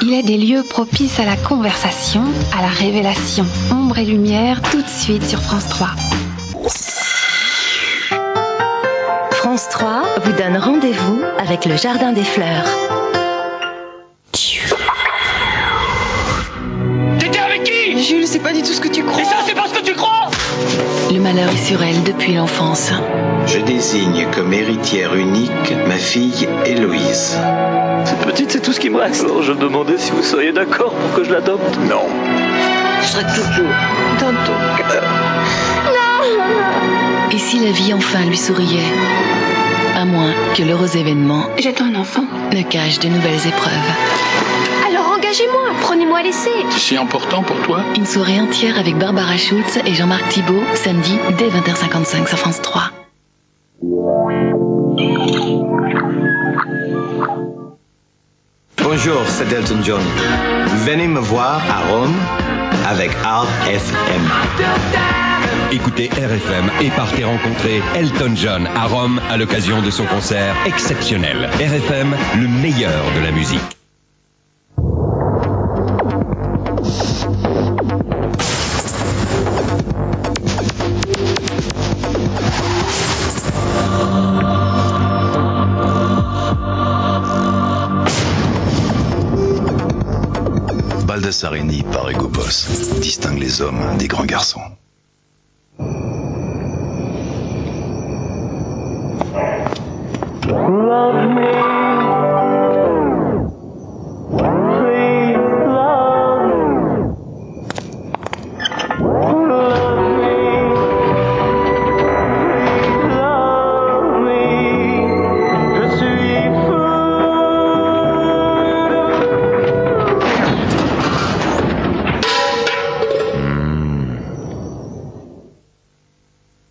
Il est des lieux propices à la conversation, à la révélation. Ombre et lumière, tout de suite sur France 3. France 3 vous donne rendez-vous avec le Jardin des Fleurs. T'étais avec qui? Jules, c'est pas du tout ce que tu crois. Et ça, c'est pas ce que tu crois? Le malheur est sur elle depuis l'enfance. Je désigne comme héritière unique ma fille Héloïse. Cette petite, c'est tout ce qui me reste. Alors je me demandais si vous seriez d'accord pour que je l'adopte. Non. Je serai toujours dans ton cœur. Et si la vie enfin lui souriait? À moins que l'heureux événement J'attends un enfant. ne cache de nouvelles épreuves. Alors engagez-moi, prenez-moi à l'essai. C'est si important pour toi? Une soirée entière avec Barbara Schultz et Jean-Marc Thibault, samedi dès 20h55 sur France 3. Bonjour, c'est Elton John. Venez me voir à Rome avec RFM. Écoutez RFM et partez rencontrer Elton John à Rome à l'occasion de son concert exceptionnel. RFM, le meilleur de la musique. Baldassareni par Hugo Boss distingue les hommes des grands garçons.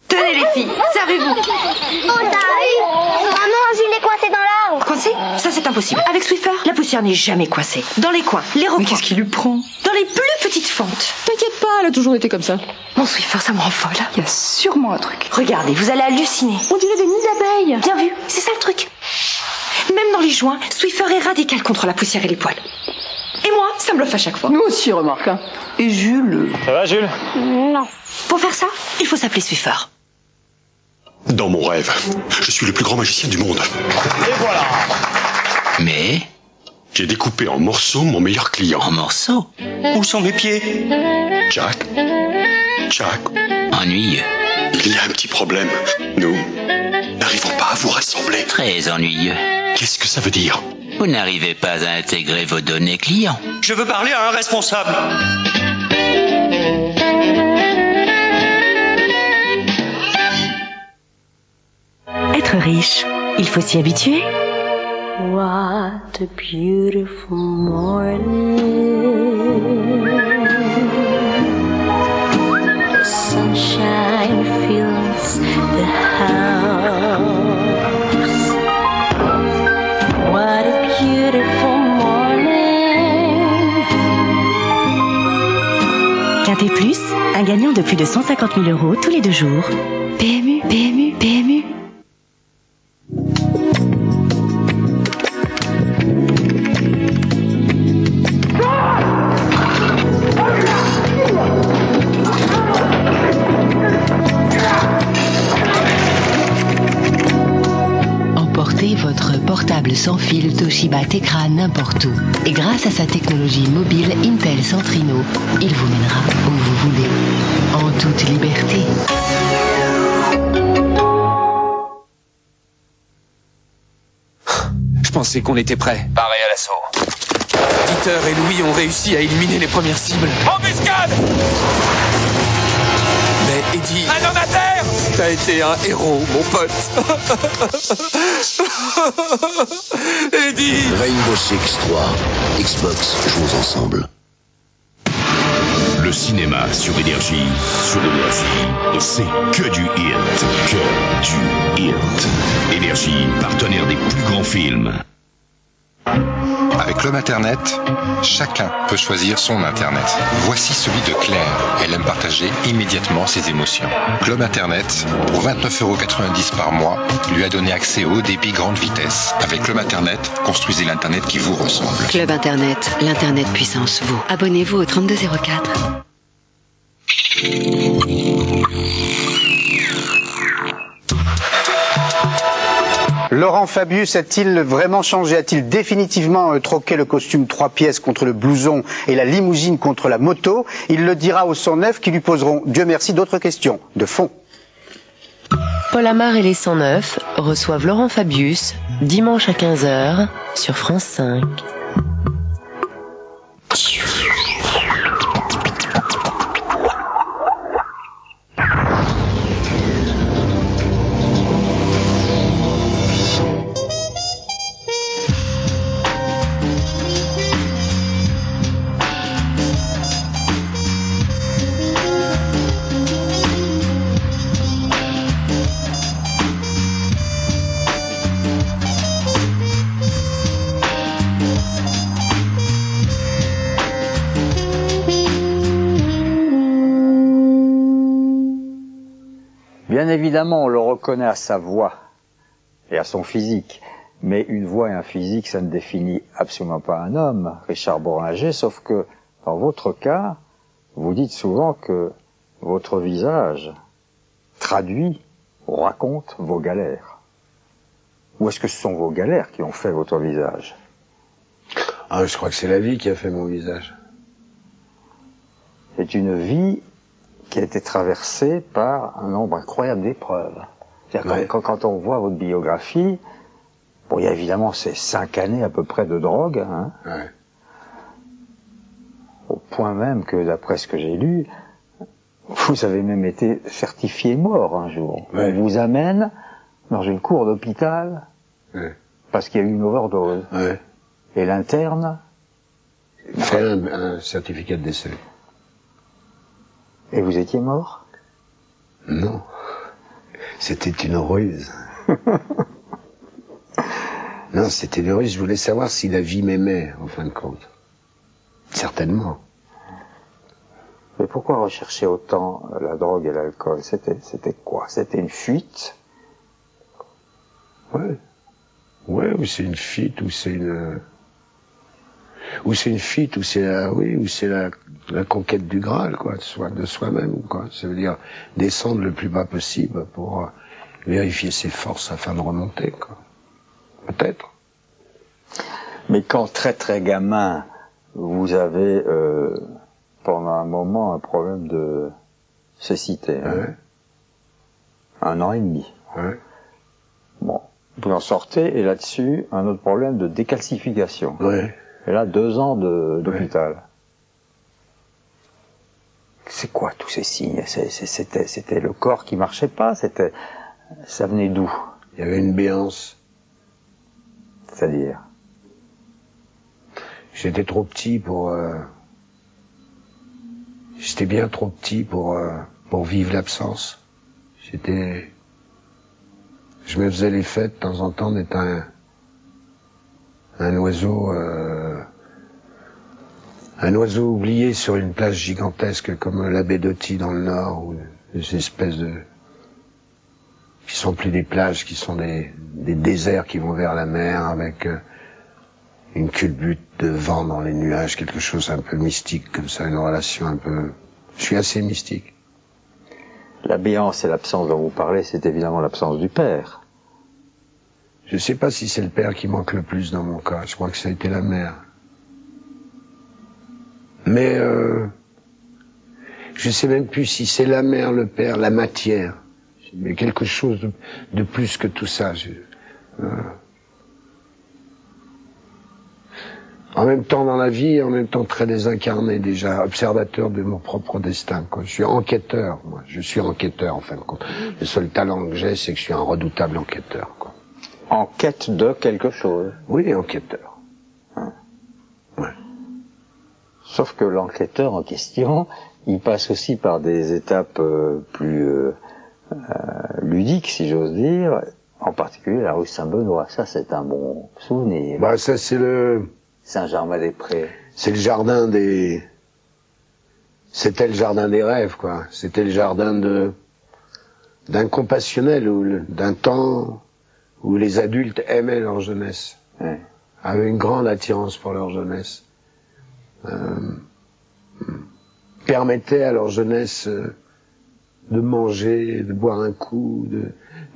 Tenez les filles, servez-vous. Oh, t'as eu? Maman, Jules est coincé dans l'arbre. Coincé? Ça c'est impossible. Avec Swiffer, la poussière n'est jamais coincée. Dans les coins, les recoins. Mais qu'est-ce qui lui prend? Dans les plus petites fentes. T'inquiète pas, elle a toujours été comme ça. Mon Swiffer, ça me rend folle. Il y a sûrement un truc. Regardez, vous allez halluciner. On dirait des nids d'abeilles. Bien vu, c'est ça le truc. Même dans les joints, Swiffer est radical contre la poussière et les poils. Et moi, ça me bluffe à chaque fois. Nous aussi, remarque. Hein. Et Jules. Ça va, Jules? Non. Pour faire ça, il faut s'appeler Swiffer. Dans mon rêve, je suis le plus grand magicien du monde. Et voilà. Mais, J'ai découpé en morceaux mon meilleur client. en morceaux, où sont mes pieds? Jack, Ennuyeux, il y a un petit problème. Nous n'arrivons pas à vous rassembler. très ennuyeux. Qu'est-ce que ça veut dire? Vous n'arrivez pas à intégrer vos données clients. Je veux parler à un responsable. Être riche, il faut s'y habituer. What a beautiful morning. The sunshine fills the house. What a beautiful morning. Quintet Plus, un gagnant de plus de 150 000 € tous les 2 jours. PMU, PMU, PMU. Emportez votre portable sans fil Toshiba Tecra n'importe où. Et grâce à sa technologie mobile Intel Centrino, il vous mènera où vous voulez, en toute liberté. Je pensais qu'on était prêts. Pareil à l'assaut. Dieter et Louis ont réussi à éliminer les premières cibles. Embuscade! Mais Eddie, Un homme à terre! t'as été un héros, mon pote. Eddie! Rainbow Six 3, Xbox, jouons ensemble. Le cinéma sur Énergie, c'est que du hit, que du hit. Énergie, partenaire des plus grands films. Avec Avec Club Internet, chacun peut choisir son Internet. Voici celui de Claire. Elle aime partager immédiatement ses émotions. Club Internet, pour 29,90 € par mois, lui a donné accès au haut débit grande vitesse. Avec Club Internet, construisez l'Internet qui vous ressemble. Club Internet, l'Internet puissance vous. Abonnez-vous au 3204. Laurent Fabius a-t-il vraiment changé? A-t-il définitivement troqué le costume 3 pièces contre le blouson et la limousine contre la moto? Il le dira aux 109 qui lui poseront, Dieu merci, d'autres questions de fond. Paul Amar et les 109 reçoivent Laurent Fabius dimanche à 15 h sur France 5. Bien évidemment, on le reconnaît à sa voix et à son physique. Mais une voix et un physique, ça ne définit absolument pas un homme, Richard Bourlinger, sauf que, dans votre cas, vous dites souvent que votre visage traduit ou raconte vos galères. Ou est-ce que ce sont vos galères qui ont fait votre visage? Ah, je crois que c'est la vie qui a fait mon visage. C'est une vie qui a été traversée par un nombre incroyable d'épreuves. C'est-à-dire quand on voit votre biographie, bon, il y a évidemment ces 5 années à peu près de drogue, hein, au point même que, d'après ce que j'ai lu, vous avez même été certifié mort un jour. On vous amène dans une cour d'hôpital parce qu'il y a eu une overdose. Et l'interne fait un certificat de décès. Et vous étiez mort? Non. C'était une ruse. Non, c'était une ruse. Je voulais savoir si la vie m'aimait, en fin de compte. Certainement. Mais pourquoi rechercher autant la drogue et l'alcool? C'était quoi? C'était une fuite? Ouais, ou c'est une fuite, ou c'est une... Ou c'est une fuite, ou c'est la conquête du Graal, quoi, de soi-même, quoi. Ça veut dire descendre le plus bas possible pour vérifier ses forces afin de remonter, quoi. Peut-être. Mais quand très très gamin, vous avez pendant un moment un problème de cécité, hein, 1 an et demi. Bon, vous en sortez et là-dessus un autre problème de décalcification. Et là, 2 ans d'hôpital. C'est quoi tous ces signes? C'était le corps qui marchait pas? Ça venait d'où? Il y avait une béance. C'est-à-dire? J'étais trop petit pour... J'étais bien trop petit pour vivre l'absence. Je me faisais les fêtes de temps en temps d'être un oiseau oublié sur une plage gigantesque comme la baie d'Oti dans le Nord, ou des espèces de... qui sont plus des plages, qui sont des déserts qui vont vers la mer avec une culbute de vent dans les nuages, quelque chose un peu mystique comme ça, une relation un peu... Je suis assez mystique. La béance et l'absence dont vous parlez, c'est évidemment l'absence du père. Je sais pas si c'est le père qui manque le plus dans mon cas, je crois que ça a été la mère. Mais je sais même plus si c'est la mère, le père, la matière. Mais quelque chose de plus que tout ça. En même temps dans la vie, en même temps très désincarné déjà, observateur de mon propre destin, quoi. Je suis enquêteur, moi. Je suis enquêteur, en fin de compte. Le seul talent que j'ai, c'est que je suis un redoutable enquêteur, quoi. En quête de quelque chose? Oui, enquêteur. Sauf que l'enquêteur en question, il passe aussi par des étapes plus ludiques, si j'ose dire, en particulier la rue Saint-Benoît. Ça, c'est un bon souvenir. Bah, ça, c'est le Saint-Germain-des-Prés. C'est le jardin des... C'était le jardin des rêves, quoi. C'était le jardin d'un compassionnel, d'un temps où les adultes aimaient leur jeunesse. Ouais. Avaient une grande attirance pour leur jeunesse. Permettaient à leur jeunesse de manger, de boire un coup,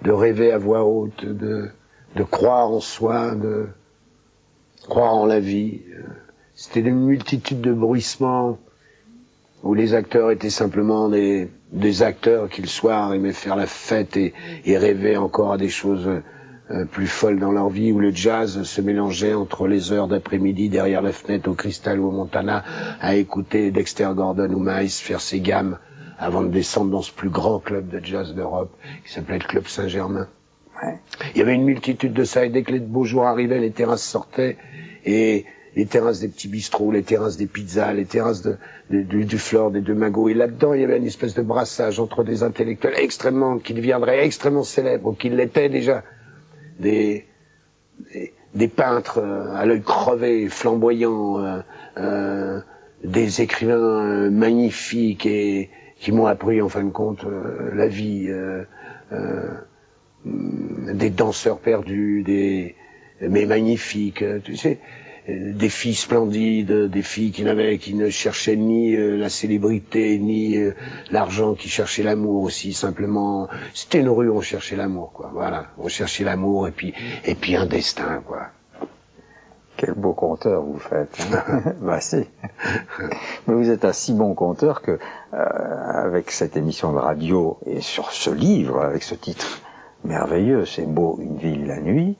de rêver à voix haute, de croire en soi, de croire en la vie. C'était une multitude de bruissements où les acteurs étaient simplement des acteurs qui le soir aimaient faire la fête et rêvaient encore à des choses plus folles dans leur vie, où le jazz se mélangeait entre les heures d'après-midi derrière la fenêtre au Cristal ou au Montana à écouter Dexter Gordon ou Miles faire ses gammes avant de descendre dans ce plus grand club de jazz d'Europe qui s'appelait le Club Saint-Germain. Ouais. Il y avait une multitude de ça, et dès que les beaux jours arrivaient, les terrasses sortaient, et les terrasses des petits bistrots, les terrasses des pizzas, les terrasses du Flore, des Deux Magots, et là-dedans il y avait une espèce de brassage entre des intellectuels qui deviendraient extrêmement célèbres, ou qui l'étaient déjà, des peintres à l'œil crevé, flamboyants, des écrivains magnifiques et qui m'ont appris en fin de compte la vie, des danseurs perdus, mais magnifiques, tu sais, des filles splendides, des filles qui ne cherchaient ni la célébrité ni l'argent, qui cherchaient l'amour aussi, simplement. C'était une rue où on cherchait l'amour, quoi. Voilà, on cherchait l'amour et puis un destin, quoi. Quel beau conteur vous faites. Hein. Bah si. Mais vous êtes un si bon conteur que avec cette émission de radio et sur ce livre, avec ce titre merveilleux, C'est beau une ville la nuit,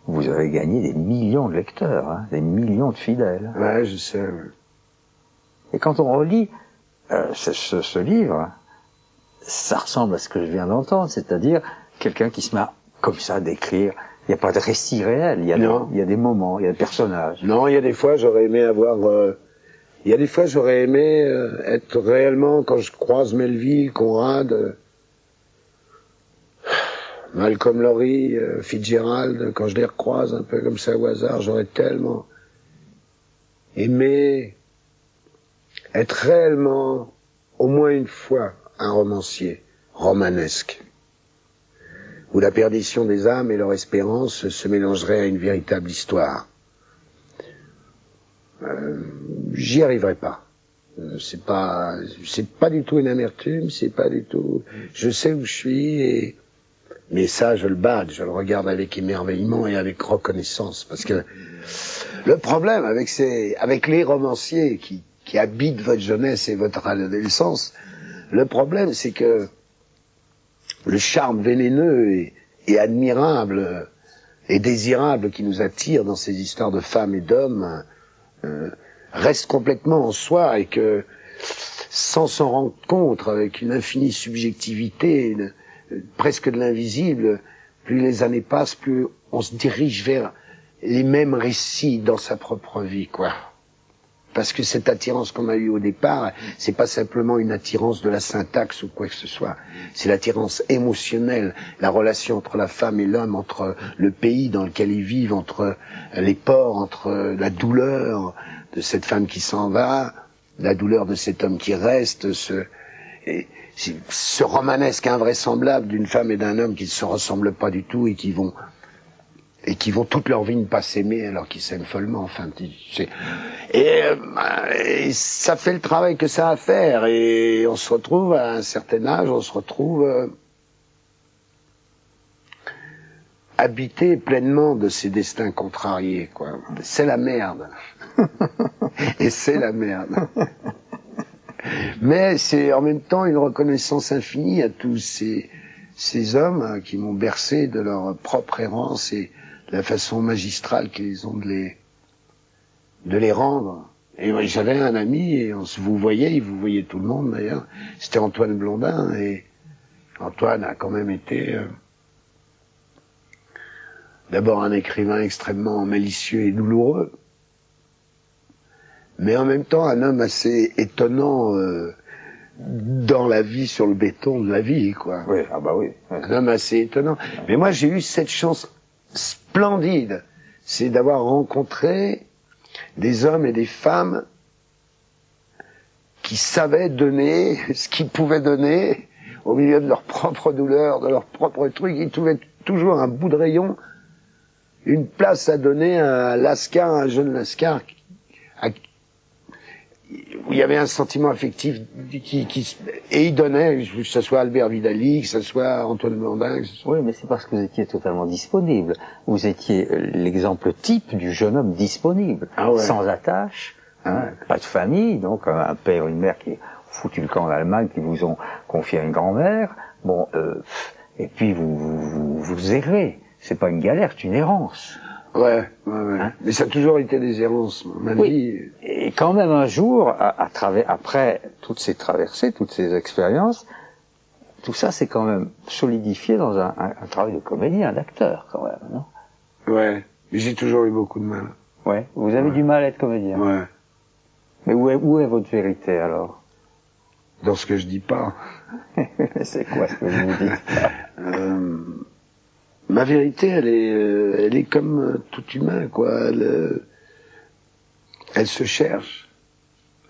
vous avez gagné des millions de lecteurs, hein, des millions de fidèles. Ouais, je sais. Ouais. Et quand on relit ce livre, ça ressemble à ce que je viens d'entendre, c'est-à-dire quelqu'un qui se met comme ça à décrire. Il n'y a pas de récit réel, il y a des moments, il y a des personnages. Non, il y a des fois j'aurais aimé être réellement, quand je croise Melville, Conrad, Malcolm Lowry, Fitzgerald, quand je les recroise un peu comme ça au hasard, j'aurais tellement aimé être réellement, au moins une fois, un romancier romanesque, où la perdition des âmes et leur espérance se mélangeraient à une véritable histoire. J'y arriverai pas. C'est pas du tout une amertume, c'est pas du tout. Je sais où je suis, mais ça, je le bade, je le regarde avec émerveillement et avec reconnaissance, parce que le problème avec les romanciers qui habitent votre jeunesse et votre adolescence, le problème, c'est que le charme vénéneux et admirable et désirable qui nous attire dans ces histoires de femmes et d'hommes reste complètement en soi, et que sans s'en rendre compte, avec une infinie subjectivité, presque de l'invisible, plus les années passent, plus on se dirige vers les mêmes récits dans sa propre vie, quoi. Parce que cette attirance qu'on a eue au départ, c'est pas simplement une attirance de la syntaxe ou quoi que ce soit. C'est l'attirance émotionnelle, la relation entre la femme et l'homme, entre le pays dans lequel ils vivent, entre les ports, entre la douleur de cette femme qui s'en va, la douleur de cet homme qui reste, ce romanesque invraisemblable d'une femme et d'un homme qui ne se ressemblent pas du tout et qui vont toute leur vie ne pas s'aimer alors qu'ils s'aiment follement. Enfin, et ça fait le travail que ça a à faire, et on se retrouve à un certain âge, on se retrouve habité pleinement de ces destins contrariés, quoi. C'est la merde. Et c'est la merde. Mais c'est en même temps une reconnaissance infinie à tous ces hommes qui m'ont bercé de leur propre errance et de la façon magistrale qu'ils ont de les rendre. Et moi, j'avais un ami, et vous voyez tout le monde d'ailleurs, c'était Antoine Blondin, et Antoine a quand même été d'abord un écrivain extrêmement malicieux et douloureux, mais en même temps un homme assez étonnant dans la vie, sur le béton de la vie, quoi. Oui, ah bah oui. Un homme assez étonnant. Mais moi, j'ai eu cette chance splendide, c'est d'avoir rencontré des hommes et des femmes qui savaient donner ce qu'ils pouvaient donner au milieu de leur propre douleur, de leur propre truc. Ils trouvaient toujours un bout de rayon, une place à donner à un Lascar, un jeune Lascar, où il y avait un sentiment affectif et il donnait, que ce soit Albert Vidali, que ce soit Antoine Blondin. Oui, mais c'est parce que vous étiez totalement disponible. Vous étiez l'exemple type du jeune homme disponible, sans attache, pas de famille, donc un père, une mère qui ont foutu le camp en Allemagne, qui vous ont confié à une grand-mère. Bon, et puis vous errez. C'est pas une galère, c'est une errance. Ouais. Hein? Mais ça a toujours été des errances, ma vie. Et quand même un jour, après toutes ces traversées, toutes ces expériences, tout ça c'est quand même solidifié dans un travail de comédien, d'acteur quand même, non? Ouais, mais j'ai toujours eu beaucoup de mal. Ouais, vous avez du mal à être comédien. Ouais. Mais où est votre vérité alors? Dans ce que je dis pas. C'est quoi ce que vous me dites? Ma vérité, elle est comme tout humain, quoi. Elle se cherche,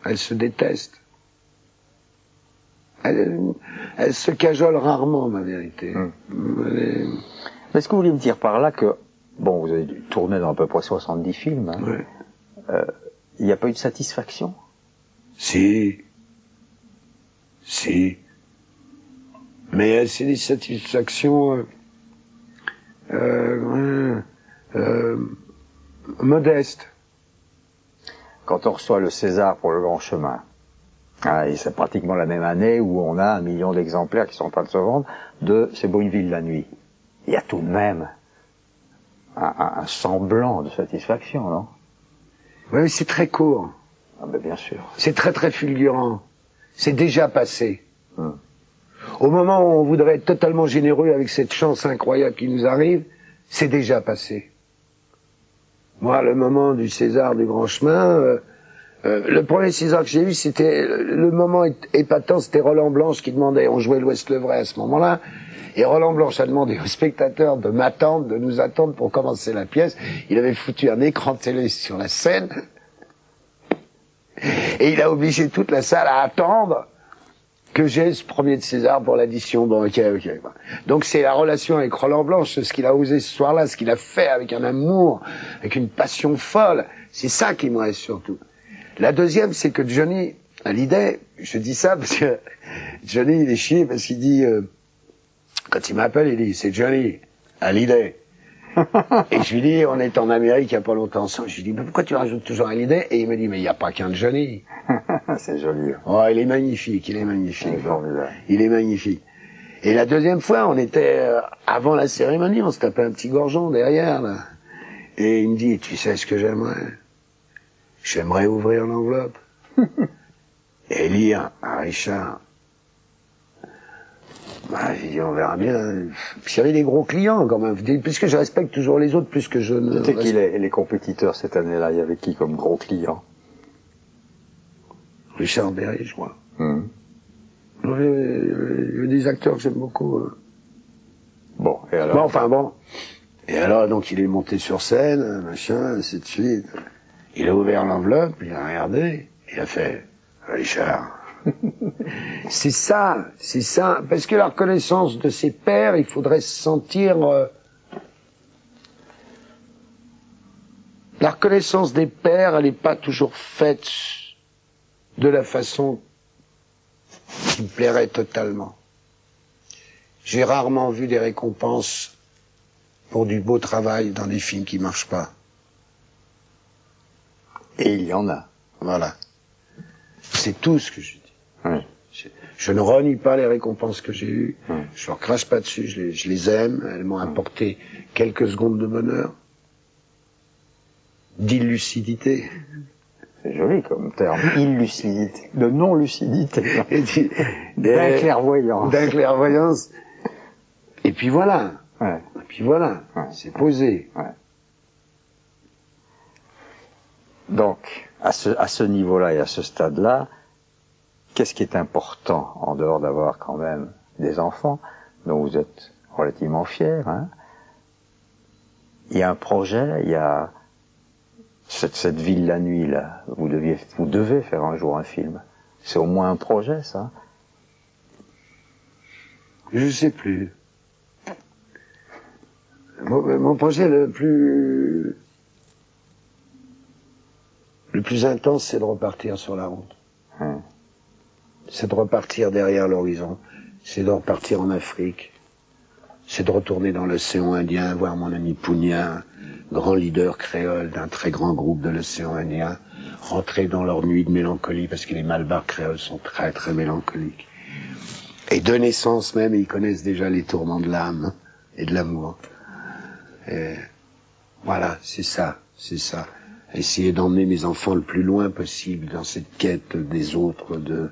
elle se déteste. Elle se cajole rarement, ma vérité. Est-ce que vous voulez me dire par là que, bon, vous avez tourné dans à peu près 70 films, hein, ouais. Il n'y a pas eu de satisfaction? Si. Mais c'est des satisfactions modestes. Quand on reçoit le César pour Le Grand Chemin, et c'est pratiquement la même année où on a 1 million d'exemplaires qui sont en train de se vendre de C'est beau une ville la nuit. Il y a tout de même un semblant de satisfaction, non? Oui, c'est très court. Ah ben bien sûr. C'est très très fulgurant. C'est déjà passé. Au moment où on voudrait être totalement généreux avec cette chance incroyable qui nous arrive, c'est déjà passé. Moi, le moment du César du Grand Chemin, le premier César que j'ai eu, c'était le moment épatant, c'était Roland Blanche qui demandait, on jouait l'Ouest-le-Vrai à ce moment-là, et Roland Blanche a demandé aux spectateurs de m'attendre, de nous attendre pour commencer la pièce. Il avait foutu un écran de télé sur la scène, et il a obligé toute la salle à attendre que j'ai ce premier de César pour l'addition. Bon, ok. Donc c'est la relation avec Roland Blanche, ce qu'il a osé ce soir-là, ce qu'il a fait avec un amour, avec une passion folle. C'est ça qui me reste surtout. La deuxième, c'est que Johnny Hallyday, je dis ça parce que Johnny, il est chier parce qu'il dit, quand il m'appelle, il dit, c'est Johnny Hallyday. Et je lui dis, on est en Amérique il n'y a pas longtemps. Je lui dis, mais pourquoi tu rajoutes toujours Hallyday? Et il me dit, mais il n'y a pas qu'un Johnny. C'est joli. Oh, il est magnifique. Il est magnifique. Et la deuxième fois, on était, avant la cérémonie, on se tapait un petit gorgeon derrière, là. Et il me dit, tu sais ce que j'aimerais? J'aimerais ouvrir l'enveloppe. Et lire à Richard. Bah, j'ai dit, on verra bien. Puis il y avait des gros clients, quand même. Puisque je respecte toujours les autres, plus que je ne... C'était qui les compétiteurs cette année-là? Il y avait qui comme gros clients? Richard Berry, je crois. Il y a des acteurs que j'aime beaucoup. Bon, et alors? Bon. Et alors, donc, il est monté sur scène, machin, ainsi de suite. Il a ouvert l'enveloppe, il a regardé, il a fait, Richard. C'est ça. Parce que la reconnaissance de ses pairs, il faudrait se sentir... La reconnaissance des pairs, elle n'est pas toujours faite de la façon qui me plairait totalement. J'ai rarement vu des récompenses pour du beau travail dans des films qui marchent pas. Et il y en a. Voilà. C'est tout ce que je dis. Je ne renie pas les récompenses que j'ai eues. Je leur crache pas dessus. Je les aime. Elles m'ont apporté quelques secondes de bonheur, d'illucidité. C'est joli comme terme. Illucidité. De non-lucidité. D'inclairvoyance. Et puis voilà. C'est posé. Donc, à ce niveau-là et à ce stade-là, qu'est-ce qui est important, en dehors d'avoir quand même des enfants, dont vous êtes relativement fiers, hein? Il y a un projet, cette ville la nuit, là, vous devez faire un jour un film. C'est au moins un projet, ça? Je sais plus. Mon projet le plus intense, c'est de repartir sur la route. C'est de repartir derrière l'horizon. C'est de repartir en Afrique. C'est de retourner dans l'océan Indien, voir mon ami Punia, grand leader créole d'un très grand groupe de l'océan Indien, rentrer dans leur nuit de mélancolie, parce que les Malbars créoles sont très très mélancoliques. Et de naissance même, ils connaissent déjà les tourments de l'âme et de l'amour. Et voilà, c'est ça. Essayer d'emmener mes enfants le plus loin possible dans cette quête des autres, de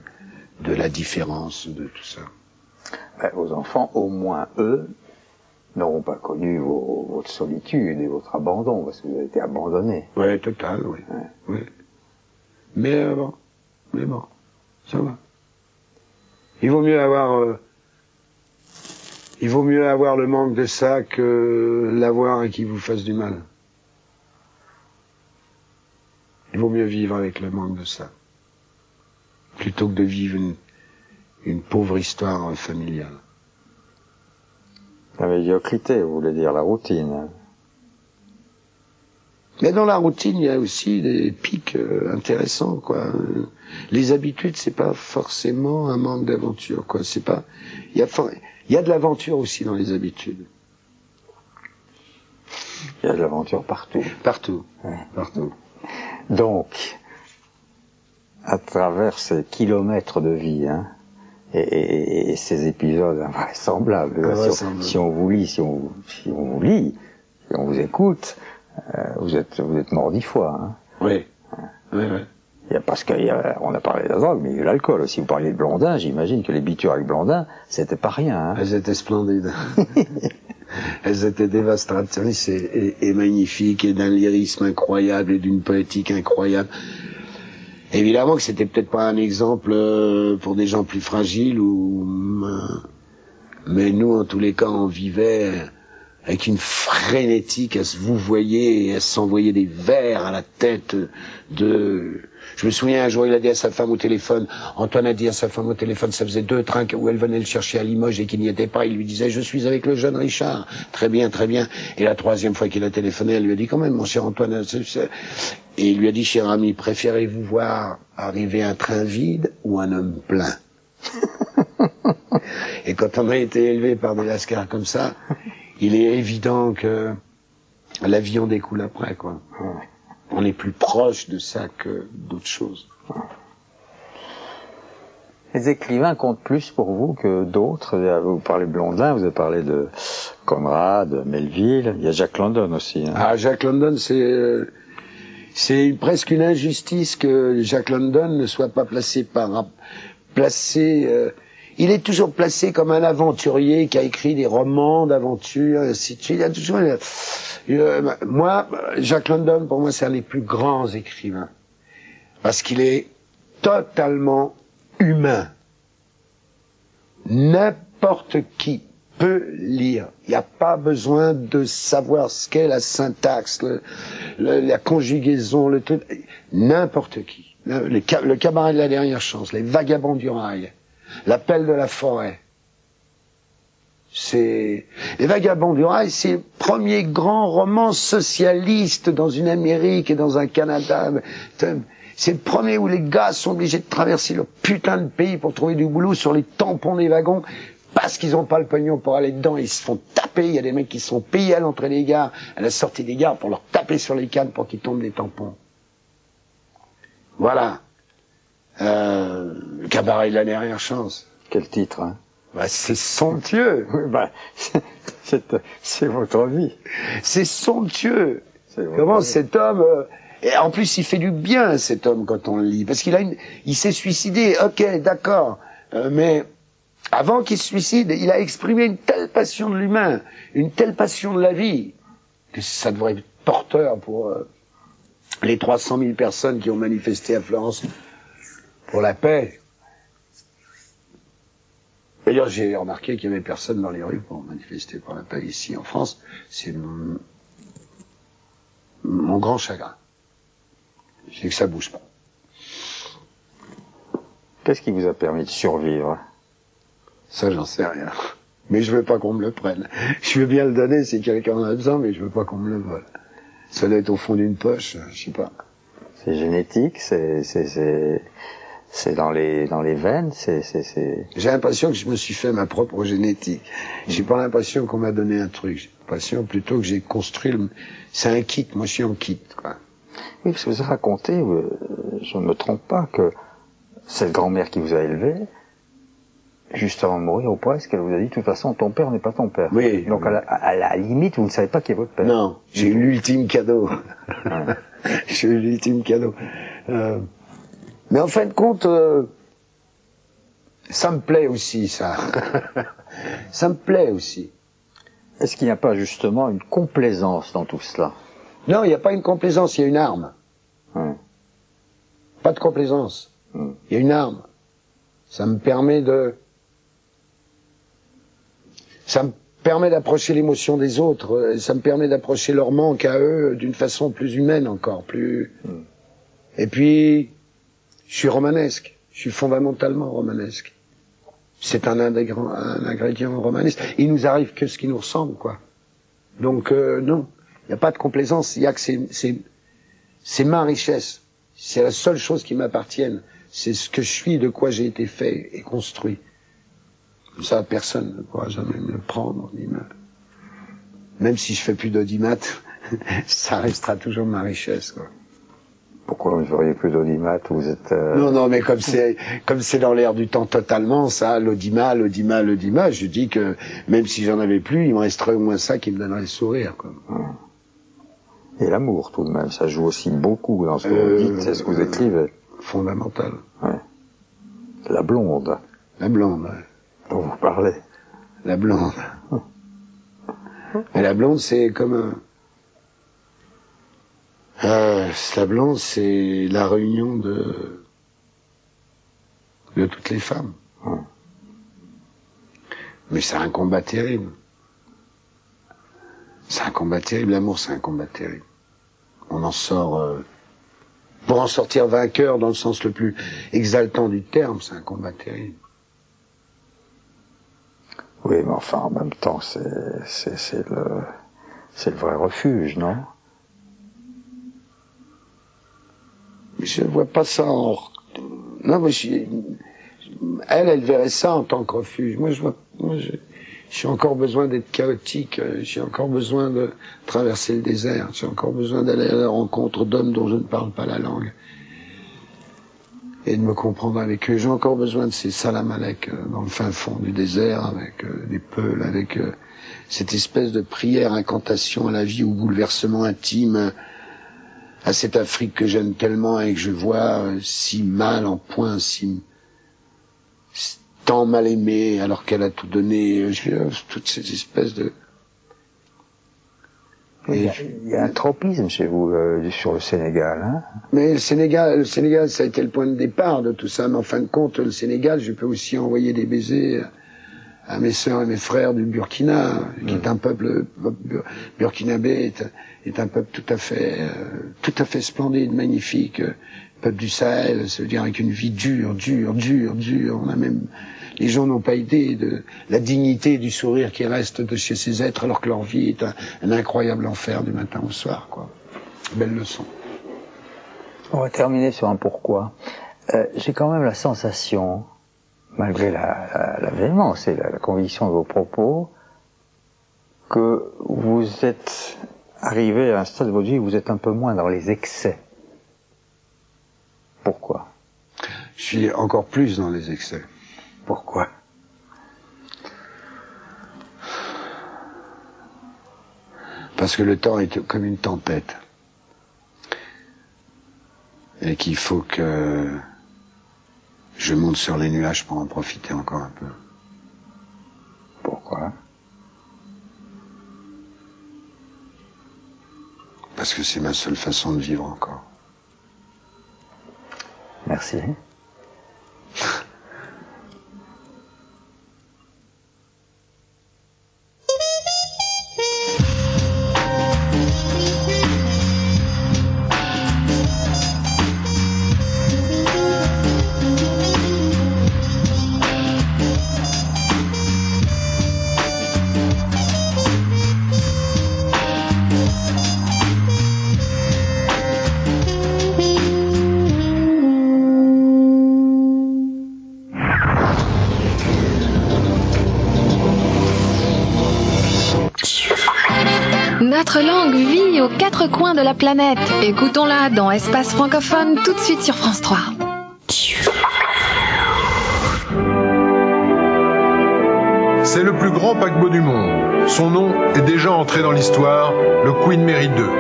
la différence, de tout ça. Vos enfants, au moins eux, n'auront pas connu votre solitude et votre abandon, parce que vous avez été abandonné. Ouais, total, oui. Ouais. Ouais. Mais bon, ça va. Il vaut mieux avoir le manque de ça que l'avoir et qu'il vous fasse du mal. Il vaut mieux vivre avec le manque de ça, plutôt que de vivre une pauvre histoire familiale. La médiocrité, vous voulez dire la routine. Mais dans la routine, il y a aussi des pics intéressants, quoi. Les habitudes, c'est pas forcément un manque d'aventure, quoi. C'est pas, il y a de l'aventure aussi dans les habitudes. Il y a de l'aventure partout. Partout. Ouais. Partout. Donc, à travers ces kilomètres de vie, et ces épisodes invraisemblables, si on vous lit, si on vous écoute, vous êtes mort 10 fois. Oui. Oui. Parce qu'on a parlé de la drogue, mais il y a eu l'alcool aussi. Vous parliez de Blondin, j'imagine que les bitures avec Blondin, c'était pas rien. Elles étaient splendides. Elles étaient dévastatrices et magnifiques, et d'un lyrisme incroyable, et d'une poétique incroyable. Évidemment que c'était peut-être pas un exemple pour des gens plus fragiles, mais nous, en tous les cas, on vivait avec une frénétique à se vouvoyer et à s'envoyer des vers à la tête de... Je me souviens, un jour, il a dit à sa femme au téléphone, Antoine a dit à sa femme au téléphone, ça faisait 2 trains où elle venait le chercher à Limoges et qu'il n'y était pas. Il lui disait, je suis avec le jeune Richard. Très bien, très bien. Et la 3e fois qu'il a téléphoné, elle lui a dit, quand même, mon cher Antoine, et il lui a dit, cher ami, préférez-vous voir arriver un train vide ou un homme plein? Et quand on a été élevé par des lascars comme ça, il est évident que l'avion découle après, quoi. On est plus proche de ça que d'autres choses. Les écrivains comptent plus pour vous que d'autres. Vous parlez de Blondin, vous avez parlé de Conrad, Melville. Il y a Jack London aussi. Ah, Jack London, c'est presque une injustice que Jack London ne soit pas il est toujours placé comme un aventurier qui a écrit des romans d'aventure, et ainsi de suite. Il y a toujours, moi, Jack London, pour moi, c'est un des plus grands écrivains. Parce qu'il est totalement humain. N'importe qui peut lire. Il n'y a pas besoin de savoir ce qu'est la syntaxe, la conjugaison, le truc. N'importe qui. Le cabaret de la dernière chance, les vagabonds du rail, l'appel de la forêt. Les Vagabonds du Rail, c'est le premier grand roman socialiste dans une Amérique et dans un Canada. C'est le premier où les gars sont obligés de traverser leur putain de pays pour trouver du boulot sur les tampons des wagons parce qu'ils n'ont pas le pognon pour aller dedans. Ils se font taper. Il y a des mecs qui sont payés à l'entrée des gares, à la sortie des gares, pour leur taper sur les cannes pour qu'ils tombent des tampons. Voilà. Le cabaret de la dernière chance. Quel titre, hein? Bah, c'est somptueux. Oui, bah, c'est votre vie. C'est somptueux. Comment cet homme, et en plus il fait du bien, cet homme, quand on le lit, parce il s'est suicidé, ok, d'accord, mais avant qu'il se suicide, il a exprimé une telle passion de l'humain, une telle passion de la vie, que ça devrait être porteur pour les 300 000 personnes qui ont manifesté à Florence pour la paix. D'ailleurs, j'ai remarqué qu'il y avait personne dans les rues pour manifester pour la paix ici en France. C'est mon grand chagrin. c'est que ça bouge pas. Qu'est-ce qui vous a permis de survivre? Ça, j'en sais rien. Mais je veux pas qu'on me le prenne. Je veux bien le donner si quelqu'un en a besoin, mais je veux pas qu'on me le vole. Ça doit être au fond d'une poche, je sais pas. C'est génétique, c'est dans les veines, J'ai l'impression que je me suis fait ma propre génétique. J'ai pas l'impression qu'on m'a donné un truc. J'ai l'impression plutôt que j'ai construit c'est un kit, moi je suis en kit, quoi. Oui, parce que vous racontez, je ne me trompe pas, que cette grand-mère qui vous a élevé, juste avant de mourir, au presque, elle vous a dit, de toute façon, ton père n'est pas ton père. Oui. Donc, à la limite, vous ne savez pas qui est votre père. Non, j'ai eu l'ultime cadeau. Ouais. J'ai eu l'ultime cadeau. Mais en fin de compte, ça me plaît aussi, ça. Ça me plaît aussi. Est-ce qu'il n'y a pas justement une complaisance dans tout cela? Non, il n'y a pas une complaisance, il y a une arme. Ouais. Pas de complaisance. Il y a une arme. Ça me permet d'approcher l'émotion des autres. Ça me permet d'approcher leur manque à eux d'une façon plus humaine encore, plus. Et puis, je suis romanesque. Je suis fondamentalement romanesque. C'est un ingrédient romanesque. Il nous arrive que ce qui nous ressemble, quoi. Donc, non. Il n'y a pas de complaisance. Il y a que c'est ma richesse. C'est la seule chose qui m'appartienne. C'est ce que je suis, de quoi j'ai été fait et construit. Ça, personne ne pourra jamais me le prendre, même si je fais plus d'audimat, ça restera toujours ma richesse, quoi. Pourquoi vous ne feriez plus d'audimat? Vous êtes... Non, mais comme c'est dans l'air du temps totalement, ça, l'audimat, je dis que même si j'en avais plus, il me resterait au moins ça qui me donnerait le sourire, quoi. Et l'amour, tout de même, ça joue aussi beaucoup dans ce que vous dites, c'est ce que vous écrivez. Fondamental. Ouais. La blonde. La blonde, ouais. Dont vous parlez. La blonde. Et la blonde, c'est comme la blonde, c'est la réunion de toutes les femmes. Mais c'est un combat terrible. C'est un combat terrible, l'amour, c'est un combat terrible. On en sort... pour en sortir vainqueur dans le sens le plus exaltant du terme, c'est un combat terrible. Oui, mais enfin, en même temps, c'est le vrai refuge, non? Je vois pas ça en... Non, mais elle verrait ça en tant que refuge. Moi, j'ai encore besoin d'être chaotique, j'ai encore besoin de traverser le désert, j'ai encore besoin d'aller à la rencontre d'hommes dont je ne parle pas la langue. Et de me comprendre avec eux. J'ai encore besoin de ces salamalek dans le fin fond du désert, avec des peuls, avec cette espèce de prière, incantation à la vie ou bouleversement intime, à cette Afrique que j'aime tellement et que je vois si mal en point, tant mal aimée alors qu'elle a tout donné. Toutes ces espèces de... Il y a un tropisme chez vous sur le Sénégal, hein? Mais le Sénégal, ça a été le point de départ de tout ça. Mais en fin de compte, le Sénégal, je peux aussi envoyer des baisers à mes sœurs et mes frères du Burkina, qui est un peuple burkinabé, est un peuple tout à fait splendide, magnifique, peuple du Sahel, ça veut dire avec une vie dure. Les gens n'ont pas idée de la dignité du sourire qui reste de chez ces êtres, alors que leur vie est un incroyable enfer du matin au soir, quoi. Belle leçon. On va terminer sur un pourquoi. J'ai quand même la sensation, malgré la véhémence et la conviction de vos propos, que vous êtes arrivé à un stade de votre vie où vous êtes un peu moins dans les excès. Pourquoi? Je suis encore plus dans les excès. Pourquoi? Parce que le temps est comme une tempête. Et qu'il faut que je monte sur les nuages pour en profiter encore un peu. Pourquoi? Parce que c'est ma seule façon de vivre encore. Merci. notre langue vit aux quatre coins de la planète. Écoutons-la dans Espace francophone tout de suite sur France 3. C'est le plus grand paquebot du monde. Son nom est déjà entré dans l'histoire, le Queen Mary 2.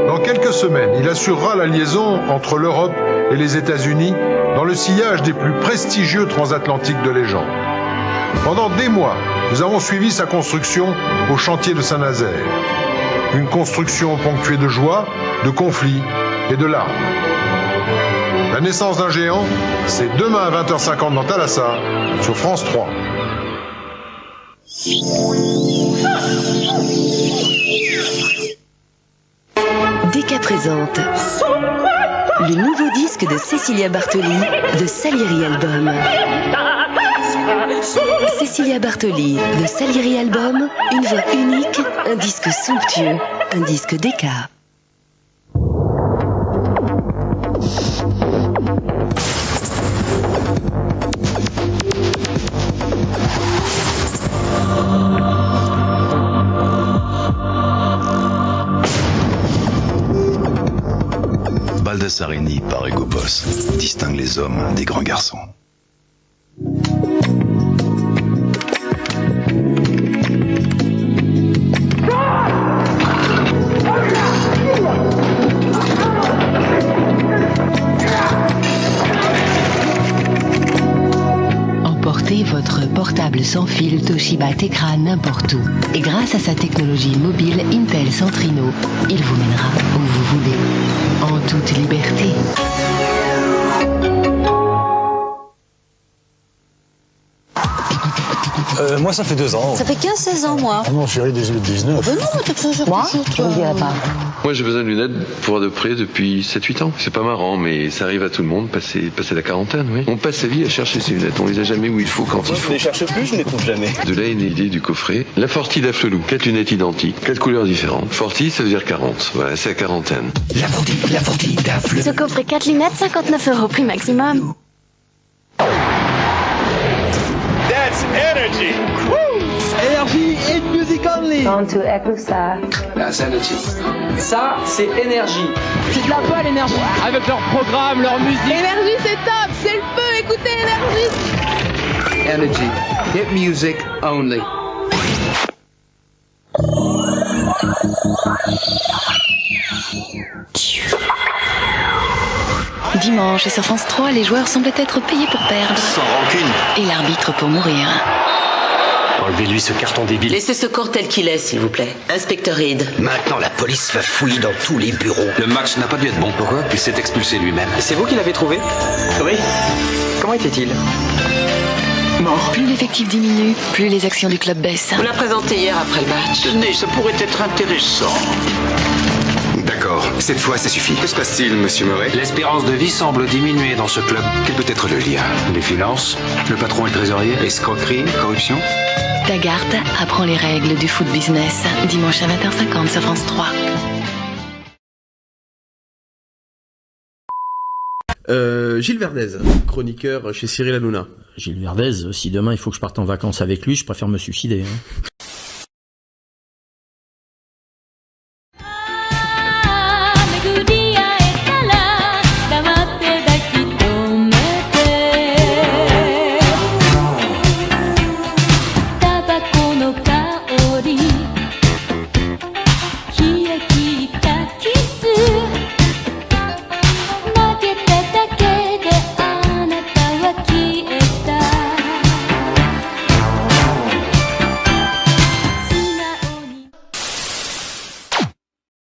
Dans quelques semaines, il assurera la liaison entre l'Europe et les États-Unis dans le sillage des plus prestigieux transatlantiques de légende. Pendant des mois, nous avons suivi sa construction au chantier de Saint-Nazaire. Une construction ponctuée de joie, de conflits et de larmes. La naissance d'un géant, c'est demain à 20h50 dans Thalassa, sur France 3. DK présente le nouveau disque de Cécilia Bartoli, de Salieri Album. Cécilia Bartoli, de Salieri Album, une voix unique, un disque somptueux, un disque DK. Baldassarini par Hugo Boss distingue les hommes des grands garçons. Emportez votre portable sans fil Toshiba Tecra n'importe où. Et grâce à sa technologie mobile Intel Centrino, il vous mènera où vous voulez, en toute liberté. Moi, ça fait 2 ans. Ça fait 15-16 ans, moi. Ah non, chérie, 18-19. Oh ben non, t'exagères toujours, toi. Je ne dirais pas. Moi, j'ai besoin de lunettes pour de près depuis 7-8 ans. C'est pas marrant, mais ça arrive à tout le monde, passer la quarantaine, oui. On passe sa vie à chercher ses lunettes. On les a jamais où il faut, quand il faut. Je les cherche plus, je ne les trouve jamais. De là est née l'idée du coffret. La Forti d'Afflelou. 4 lunettes identiques, 4 couleurs différentes. Forti, ça veut dire 40. Voilà, c'est la quarantaine. La Forti d'Afflelou. Ce coffret 4 lunettes, 59 € prix maximum. That's energy. Énergie et music only. On to Ecusa. That's energy. Ça, c'est énergie. C'est de la bonne énergie. Avec leur programme, leur musique. Énergie, c'est top, c'est le feu, écoutez énergie. Energy. Hit music only. Dimanche, sur France 3, les joueurs semblaient être payés pour perdre. Sans rancune. Et l'arbitre pour mourir. Enlevez-lui ce carton débile. Laissez ce corps tel qu'il est, s'il vous plaît. Inspecteur Reed. Maintenant, la police va fouiller dans tous les bureaux. Le match n'a pas dû être bon. Pourquoi? Il s'est expulsé lui-même. C'est vous qui l'avez trouvé? Oui. Comment était-il? Mort. Plus l'effectif diminue, plus les actions du club baissent. On l'a présenté hier après le match. Tenez, ça pourrait être intéressant. D'accord, cette fois ça suffit. Que se passe-t-il, monsieur Murray? L'espérance de vie semble diminuer dans ce club. Quel peut être le lien? Les finances, le patron et le trésorier, escroquerie, corruption. Taggart apprend les règles du foot business. Dimanche à 20h50 sur France 3. Gilles Verdez, chroniqueur chez Cyril Hanouna. Gilles Verdez, si demain il faut que je parte en vacances avec lui, je préfère me suicider.